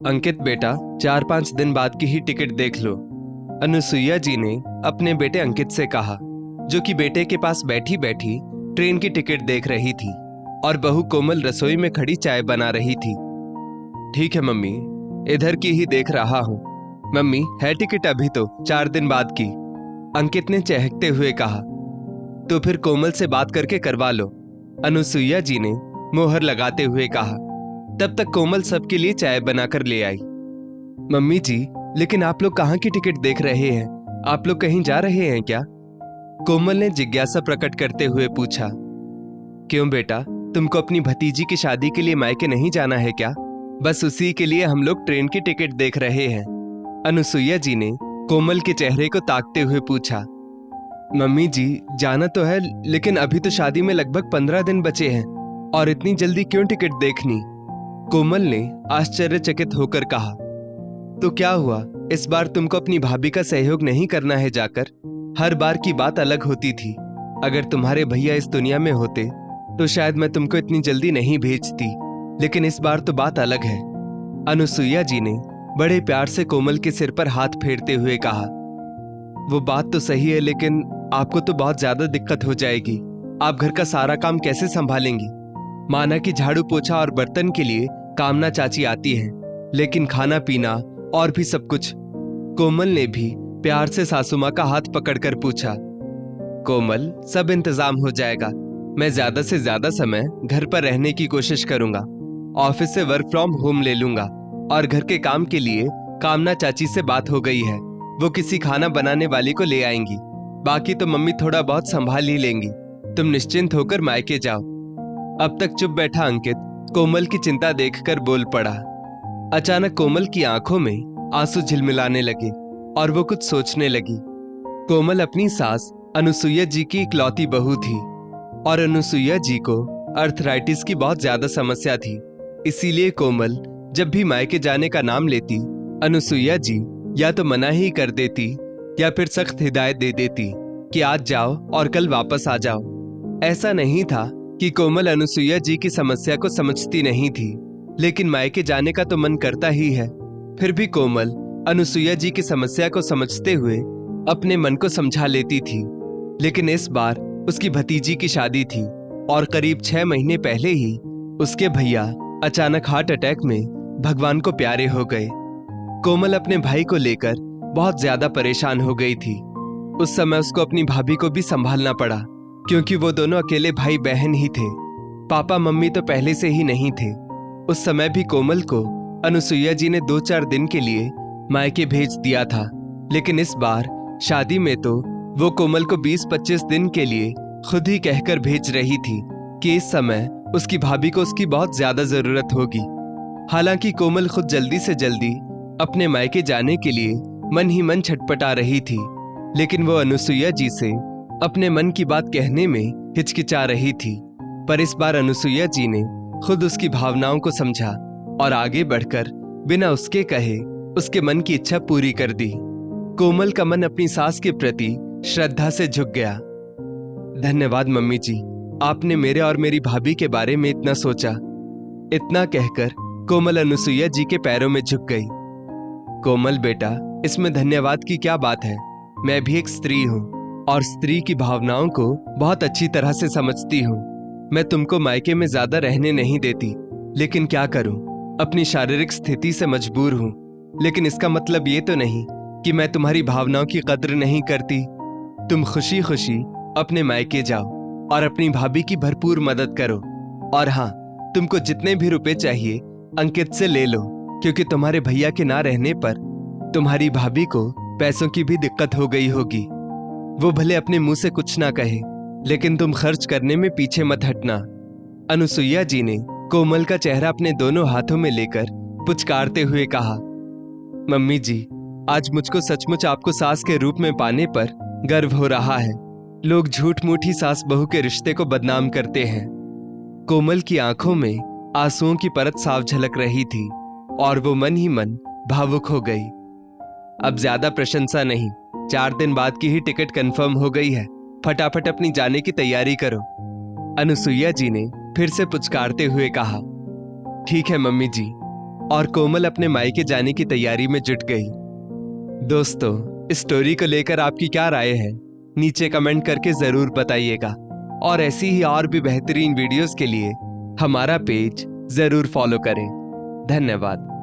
अंकित बेटा, 4-5 दिन बाद की ही टिकट देख लो। अनुसुईया जी ने अपने बेटे अंकित से कहा, जो कि बेटे के पास बैठी बैठी ट्रेन की टिकट देख रही थी और बहू कोमल रसोई में खड़ी चाय बना रही थी। ठीक है मम्मी, इधर की ही देख रहा हूँ। मम्मी, है टिकट अभी तो 4 दिन बाद की, अंकित ने चहकते हुए कहा। तो फिर कोमल से बात करके करवा लो, अनुसुईया जी ने मोहर लगाते हुए कहा। तब तक कोमल सबके लिए चाय बनाकर ले आई। मम्मी जी, लेकिन आप लोग कहाँ की टिकट देख रहे हैं? आप लोग कहीं जा रहे हैं क्या? कोमल ने जिज्ञासा प्रकट करते हुए पूछा। क्यों बेटा, तुमको अपनी भतीजी की शादी के लिए मायके नहीं जाना है क्या? बस उसी के लिए हम लोग ट्रेन की टिकट देख रहे हैं, अनुसुईया जी ने कोमल के चेहरे को ताकते हुए पूछा। मम्मी जी, जाना तो है, लेकिन अभी तो शादी में लगभग 15 दिन बचे हैं और इतनी जल्दी क्यों टिकट देखनी? कोमल ने आश्चर्यचकित होकर कहा। तो क्या हुआ, इस बार तुमको अपनी भाभी का सहयोग नहीं करना है जाकर? हर बार की बात अलग होती थी। अगर तुम्हारे भैया इस दुनिया में होते तो शायद मैं तुमको इतनी जल्दी नहीं भेजती, लेकिन इस बार तो बात अलग है, अनुसुईया जी ने बड़े प्यार से कोमल के सिर पर हाथ फेरते हुए कहा। वो बात तो सही है, लेकिन आपको तो बहुत ज्यादा दिक्कत हो जाएगी। आप घर का सारा काम कैसे संभालेंगी? माना कि झाड़ू पोछा और बर्तन के लिए कामना चाची आती है, लेकिन खाना पीना और भी सब कुछ? कोमल ने भी प्यार से सासू माँ का हाथ पकड़कर पूछा। कोमल, सब इंतजाम हो जाएगा। मैं ज्यादा से ज्यादा समय घर पर रहने की कोशिश करूंगा। ऑफिस से वर्क फ्रॉम होम ले लूंगा और घर के काम के लिए कामना चाची से बात हो गई है, वो किसी खाना बनाने वाली को ले आएंगी। बाकी तो मम्मी थोड़ा बहुत संभाल ही लेंगी। तुम निश्चिंत होकर मायके जाओ। अब तक चुप बैठा अंकित कोमल की चिंता देखकर बोल पड़ा। अचानक कोमल की आंखों में आंसू झिलमिलाने लगे और वो कुछ सोचने लगी। कोमल अपनी सास अनुसुईया जी की इकलौती बहू थी और अनुसुईया जी को अर्थराइटिस की बहुत ज्यादा समस्या थी। इसीलिए कोमल जब भी मायके जाने का नाम लेती, अनुसुईया जी या तो मना ही कर देती या फिर सख्त हिदायत दे देती कि आज जाओ और कल वापस आ जाओ। ऐसा नहीं था कि कोमल अनुसुईया जी की समस्या को समझती नहीं थी, लेकिन मायके जाने का तो मन करता ही है। फिर भी कोमल अनुसुईया जी की समस्या को समझते हुए अपने मन को समझा लेती थी। लेकिन इस बार उसकी भतीजी की शादी थी और करीब 6 महीने पहले ही उसके भैया अचानक हार्ट अटैक में भगवान को प्यारे हो गए। कोमल अपने भाई को लेकर बहुत ज्यादा परेशान हो गई थी। उस समय उसको अपनी भाभी को भी संभालना पड़ा, क्योंकि वो दोनों अकेले भाई बहन ही थे। पापा मम्मी तो पहले से ही नहीं थे। उस समय भी कोमल को अनुसुईया जी ने 2-4 दिन के लिए मायके भेज दिया था, लेकिन इस बार शादी में तो वो कोमल को 20-25 दिन के लिए खुद ही कहकर भेज रही थी कि इस समय उसकी भाभी को उसकी बहुत ज्यादा जरूरत होगी। हालांकि कोमल खुद जल्दी से जल्दी अपने मायके जाने के लिए मन ही मन छटपटा रही थी, लेकिन वो अनुसुईया जी से अपने मन की बात कहने में हिचकिचा रही थी। पर इस बार अनुसुईया जी ने खुद उसकी भावनाओं को समझा और आगे बढ़कर बिना उसके कहे उसके मन की इच्छा पूरी कर दी। कोमल का मन अपनी सास के प्रति श्रद्धा से झुक गया। धन्यवाद मम्मी जी, आपने मेरे और मेरी भाभी के बारे में इतना सोचा। इतना कहकर कोमल अनुसुईया जी के पैरों में झुक गई। कोमल बेटा, इसमें धन्यवाद की क्या बात है? मैं भी एक स्त्री हूँ और स्त्री की भावनाओं को बहुत अच्छी तरह से समझती हूँ। मैं तुमको मायके में ज्यादा रहने नहीं देती, लेकिन क्या करूँ, अपनी शारीरिक स्थिति से मजबूर हूँ। लेकिन इसका मतलब ये तो नहीं कि मैं तुम्हारी भावनाओं की कद्र नहीं करती। तुम खुशी खुशी अपने मायके जाओ और अपनी भाभी की भरपूर मदद करो। और हाँ, तुमको जितने भी रुपए चाहिए अंकित से ले लो, क्योंकि तुम्हारे भैया के ना रहने पर तुम्हारी भाभी को पैसों की भी दिक्कत हो गई होगी। वो भले अपने मुंह से कुछ ना कहे, लेकिन तुम खर्च करने में पीछे मत हटना। अनुसुईया जी ने कोमल का चेहरा अपने दोनों हाथों में लेकर पुचकारते हुए कहा। मम्मी जी, आज मुझको सचमुच आपको सास के रूप में पाने पर गर्व हो रहा है। लोग झूठ मूठ ही सास बहू के रिश्ते को बदनाम करते हैं। कोमल की आंखों में आंसुओं की परत साफ झलक रही थी और वो मन ही मन भावुक हो गई। अब ज्यादा प्रशंसा नहीं, 4 दिन बाद की ही टिकट कंफर्म हो गई है। फटाफट अपनी जाने की तैयारी करो, अनुसुईया जी ने फिर से पुचकारते हुए कहा। ठीक है मम्मी जी। और कोमल अपने मायके जाने की तैयारी में जुट गई। दोस्तों, इस स्टोरी को लेकर आपकी क्या राय है? नीचे कमेंट करके जरूर बताइएगा और ऐसी ही और भी बेहतरीन वीडियोस के लिए हमारा पेज जरूर फॉलो करें। धन्यवाद।